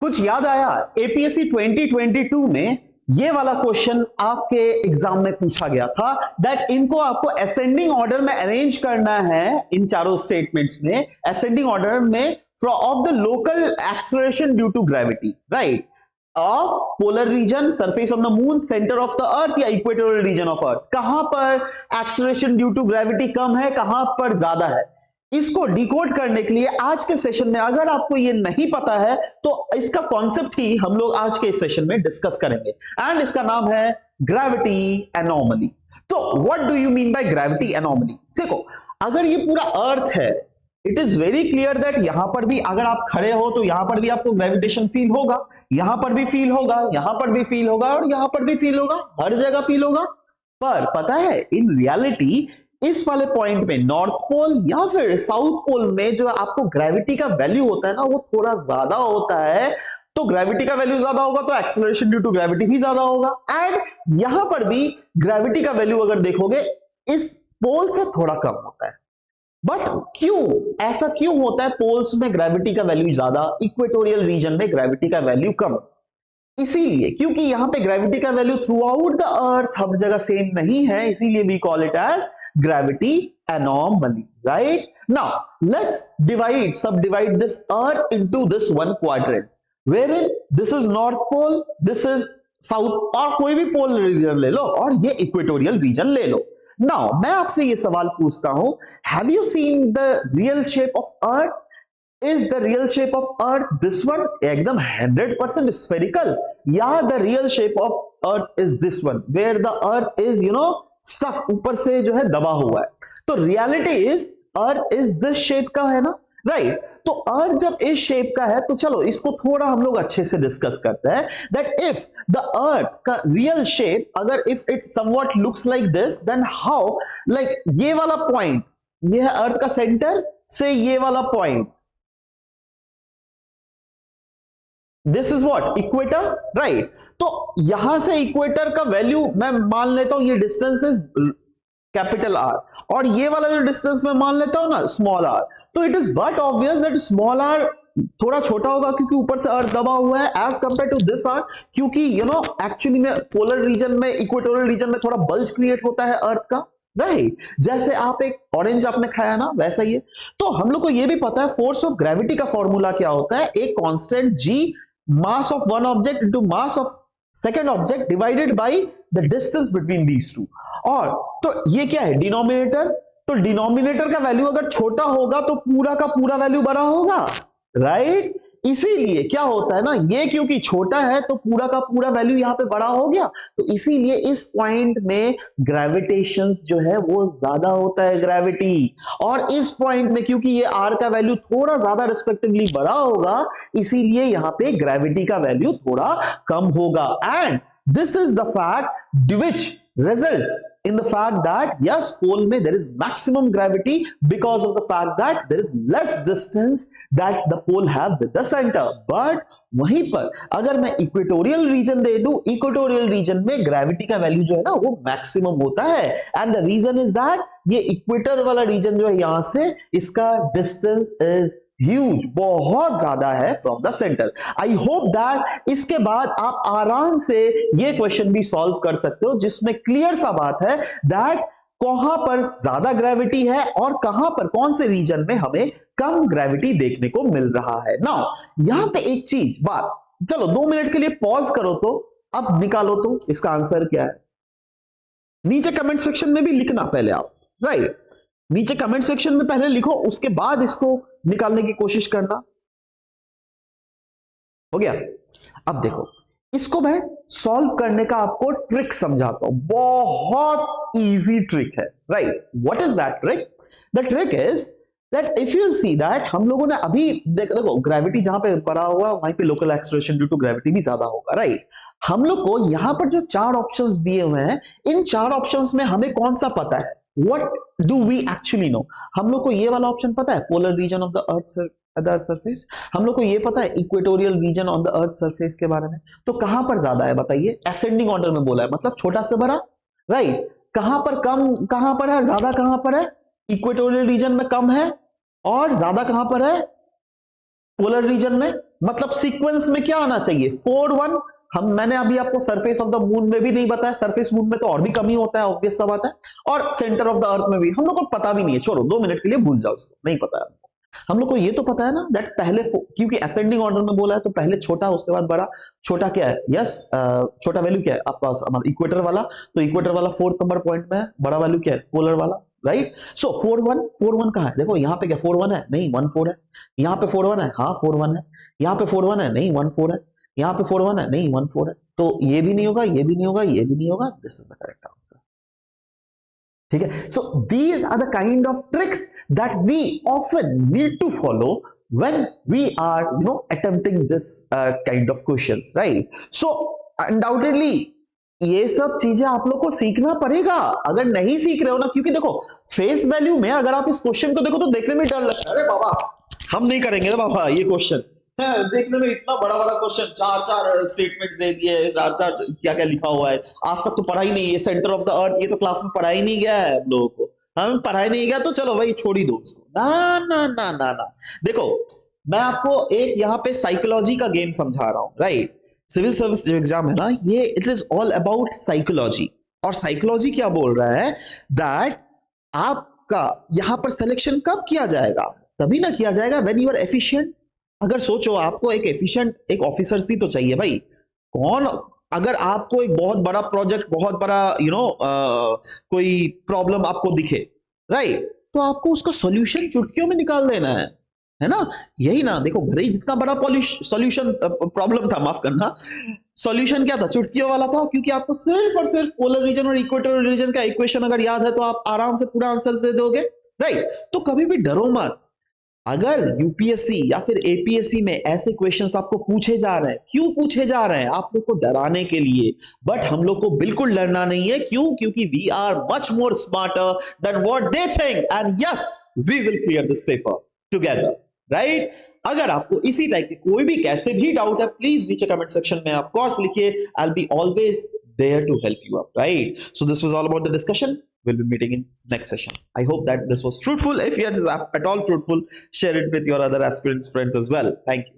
कुछ याद आया? एपीएससी 2022 में ये वाला क्वेश्चन आपके एग्जाम में पूछा गया था दैट इनको आपको असेंडिंग ऑर्डर में अरेंज करना है, इन चारों स्टेटमेंट्स में असेंडिंग ऑर्डर में of the local acceleration due to gravity, right, of polar region, surface of the moon, centre of the earth या इक्वेटोरियल रीजन ऑफ अर्थ। कहां पर एक्सेलरेशन ड्यू टू ग्रेविटी कम है, कहां पर ज्यादा है, इसको डिकोड करने के लिए आज के सेशन में, अगर आपको ये नहीं पता है तो इसका कॉन्सेप्ट ही हम लोग आज के सेशन में डिस्कस करेंगे एंड इसका नाम है ग्रेविटी एनोमली। तो what do you mean by gravity anomaly? देखो, अगर ये पूरा अर्थ है, it is very clear that यहां पर भी अगर आप खड़े हो तो यहां पर भी आपको ग्रेविटेशन फील होगा, यहां पर भी फील होगा, यहां पर भी फील होगा और यहां पर भी फील होगा, हर जगह फील होगा। पर पता है इन रियलिटी इस वाले पॉइंट में नॉर्थ पोल या फिर साउथ पोल में जो आपको ग्रेविटी का वैल्यू होता है ना वो थोड़ा ज्यादा होता है। तो ग्रेविटी का वैल्यू ज्यादा होगा तो एक्सेलरेशन ड्यू टू ग्रेविटी भी ज्यादा होगा एंड यहां पर भी ग्रेविटी का वैल्यू अगर देखोगे इस पोल से थोड़ा कम होता है। बट क्यों ऐसा क्यों होता है? पोल्स में ग्रेविटी का वैल्यू ज्यादा, इक्वेटोरियल रीजन में ग्रेविटी का वैल्यू कम। इसीलिए क्योंकि यहां पे ग्रेविटी का value throughout the earth हर जगह सेम नहीं है, इसीलिए we call it as gravity anomaly, right? Now let's subdivide this earth into this one quadrant wherein this is north pole, this is south, और कोई भी पोल reason ले लो और ये इक्वेटोरियल रीजन ले लो। Now मैं आपसे ये सवाल पूछता हूं, have you seen the real shape of earth? Is the real shape of earth this one, एकदम 100% spherical, या the real shape of earth is this one where the earth is stuff ऊपर से जो है दबा हुआ है? तो reality is earth is this shape का है ना, राइट? तो अर्थ जब इस शेप का है तो चलो इसको थोड़ा हम लोग अच्छे से डिस्कस करते हैं दैट इफ द अर्थ का रियल शेप अगर if it somewhat looks like this then how, like ये वाला पॉइंट ये है अर्थ का सेंटर से ये वाला point, this is what equator, right? तो यहां से इक्वेटर का वैल्यू मैं मान लेता हूं ये डिस्टेंस इज कैपिटल आर और ये वाला जो डिस्टेंस मैं मान लेता हूं ना स्मॉल आर, तो it is but obvious that small R थोड़ा छोटा होगा क्योंकि ऊपर से अर्थ दबा हुआ है as compared to this R, क्योंकि एक्चुअली में पोलर रीजन में इक्वेटोरियल रीजन में थोड़ा बल्ज क्रिएट होता है अर्थ का, राइट? जैसे आप एक ऑरेंज आपने खाया ना वैसा ही है। तो हम लोग को ये भी पता है फोर्स ऑफ ग्रेविटी का फॉर्मूला क्या होता है, एक constant g mass of one object into mass of second object divided by the distance between these two। और तो ये क्या है डिनोमिनेटर, तो डिनोमिनेटर का वैल्यू अगर छोटा होगा तो पूरा का पूरा वैल्यू बड़ा होगा, राइट? इसीलिए क्या होता है ना, ये क्योंकि छोटा है तो पूरा का पूरा वैल्यू यहां पे बड़ा हो गया, तो इसीलिए इस पॉइंट में ग्रेविटेशन जो है वो ज्यादा होता है ग्रेविटी, और इस पॉइंट में क्योंकि ये आर का वैल्यू थोड़ा ज्यादा रिस्पेक्टिवली बड़ा होगा इसीलिए यहां पे ग्रेविटी का वैल्यू थोड़ा कम होगा। And this is the fact which results in the fact that yes pole mein there is maximum gravity because of the fact that there is less distance that the pole have with the center। but वहीं पर अगर मैं equatorial region दे दूं, equatorial region में gravity का value जो है ना वो मैक्सिमम होता है and the reason is that ये इक्वेटर वाला रीजन जो है यहां से इसका डिस्टेंस इज ह्यूज, बहुत ज्यादा है from the centre. I hope that इसके बाद आप आराम से ये क्वेश्चन भी सॉल्व कर सकते हो जिसमें क्लियर सा बात है दैट कहां पर ज्यादा ग्रेविटी है और कहां पर कौन से रीजन में हमें कम ग्रेविटी देखने को मिल रहा है। नाउ यहां पे एक चीज बात, चलो 2 मिनट के लिए पॉज करो तो अब निकालो तो इसका आंसर क्या है, नीचे कमेंट सेक्शन में भी लिखना पहले आप, राइट? नीचे कमेंट सेक्शन में पहले लिखो उसके बाद इसको निकालने की कोशिश करना। हो गया? अब देखो इसको मैं सॉल्व करने का आपको ट्रिक समझाता हूं, बहुत इजी ट्रिक है, right? What is that trick? The trick is that if you see that हम लोगों ने अभी देखो ग्रेविटी जहां पे पड़ा हुआ वहीं पे local acceleration due to gravity भी ज्यादा होगा, राइट? हम लोग को यहां पर जो 4 ऑप्शंस दिए हुए हैं इन 4 ऑप्शंस में हमें कौन सा पता है, what do we actually know? हम लोग को ये वाला ऑप्शन पता है polar region of the earth surface, हम लोग को ये पता है equatorial region on the earth surface के बारे में। तो कहां पर ज्यादा है बताइए? असेंडिंग ऑर्डर में बोला है, मतलब छोटा से बड़ा, राइट? कहां पर कम, कहां पर है ज्यादा, कहां पर है इक्वेटोरियल रीजन में कम है और ज्यादा कहां पर है पोलर रीजन में, मतलब सीक्वेंस में क्या आना चाहिए 4 1। मैंने अभी आपको सरफेस ऑफ द मून में भी नहीं बताया, सरफेस मून में तो और भी कमी होता है, ऑब्वियस सा बात है, और सेंटर ऑफ द अर्थ में भी हम लोग को पता भी नहीं है, छोड़ो 2 मिनट के लिए भूल जाओ उसको, नहीं पता है हम लोग को। ये तो पता है ना दैट पहले, क्योंकि असेंडिंग ऑर्डर में बोला है तो पहले छोटा उसके बाद बड़ा। छोटा क्या है, यस छोटा वैल्यू क्या है आपका हमारा इक्वेटर वाला, तो इक्वेटर वाला 4th नंबर पॉइंट में है। बड़ा वैल्यू क्या है, पोलर वाला, राइट। सो 4 1 कहां है, देखो यहाँ पे क्या 4 1 है, नहीं 1 4 है। यहाँ पे 4 1 है, हाँ 4 1 है। यहाँ पे 4 1 है, नहीं 1 4 है। यहाँ पे 4 1 है, नहीं 1 4 है। तो ये भी नहीं होगा, ये भी नहीं होगा, ये भी नहीं होगा, this is the correct answer. ठीक है, so these are the kind of tricks that we often need to follow when we are attempting this kind of questions, right? So undoubtedly ये सब चीजें आप लोग को सीखना पड़ेगा अगर नहीं सीख रहे हो ना, क्योंकि देखो फेस वैल्यू में अगर आप इस क्वेश्चन को देखो तो देखने में डर लगता है, अरे बाबा हम नहीं करेंगे ना बाबा ये क्वेश्चन है, देखने में इतना बड़ा बड़ा क्वेश्चन, 4 स्टेटमेंट्स दे दिए, 4 क्या क्या लिखा हुआ है, आज तक तो पढ़ा ही नहीं है, सेंटर ऑफ द अर्थ ये तो क्लास में पढ़ा ही नहीं गया है हम लोगों को, हम पढ़ाई नहीं गया तो चलो भाई छोड़ ही दो उसको। ना ना ना ना ना, देखो मैं आपको एक यहाँ पे साइकोलॉजी का गेम समझा रहा हूं, राइट। सिविल सर्विस जो एग्जाम है ना, ये it is all about psychology. और साइकोलॉजी क्या बोल रहा है दैट आपका यहां पर सिलेक्शन कब किया जाएगा, तभी ना किया जाएगा व्हेन यू आर एफिशिएंट। अगर सोचो आपको एक एफिशिएंट एक ऑफिसर सी तो चाहिए भाई, कौन, अगर आपको एक बहुत बड़ा प्रोजेक्ट, बहुत बड़ा कोई प्रॉब्लम आपको दिखे, राइट, तो आपको उसका सॉल्यूशन चुटकियों में निकाल देना है ना। यही ना, देखो भले ही जितना बड़ा सॉल्यूशन प्रॉब्लम था, माफ करना, सॉल्यूशन क्या था, चुटकियों वाला था, क्योंकि आपको सिर्फ और सिर्फ पोलर रीजन और इक्वेटोरियल रीजन का इक्वेशन अगर याद है तो आप आराम से पूरा आंसर दे दोगे, राइट। तो कभी भी डरो मत, अगर यूपीएससी या फिर एपीएससी में ऐसे क्वेश्चंस आपको पूछे जा रहे हैं, क्यों पूछे जा रहे हैं, आप लोग को डराने के लिए, बट हम लोग को बिल्कुल डरना नहीं है। क्यों, क्योंकि we are much more smarter than what they think, and yes we will clear this paper together, right. अगर आपको इसी टाइप के कोई भी कैसे भी डाउट है, प्लीज नीचे कमेंट सेक्शन में ऑफ कोर्स लिखिए, I will be always there to help you up, right? So this was all about the discussion. We'll be meeting in next session. I hope that this was fruitful. If it is at all fruitful, share it with your other aspirants friends as well. Thank you.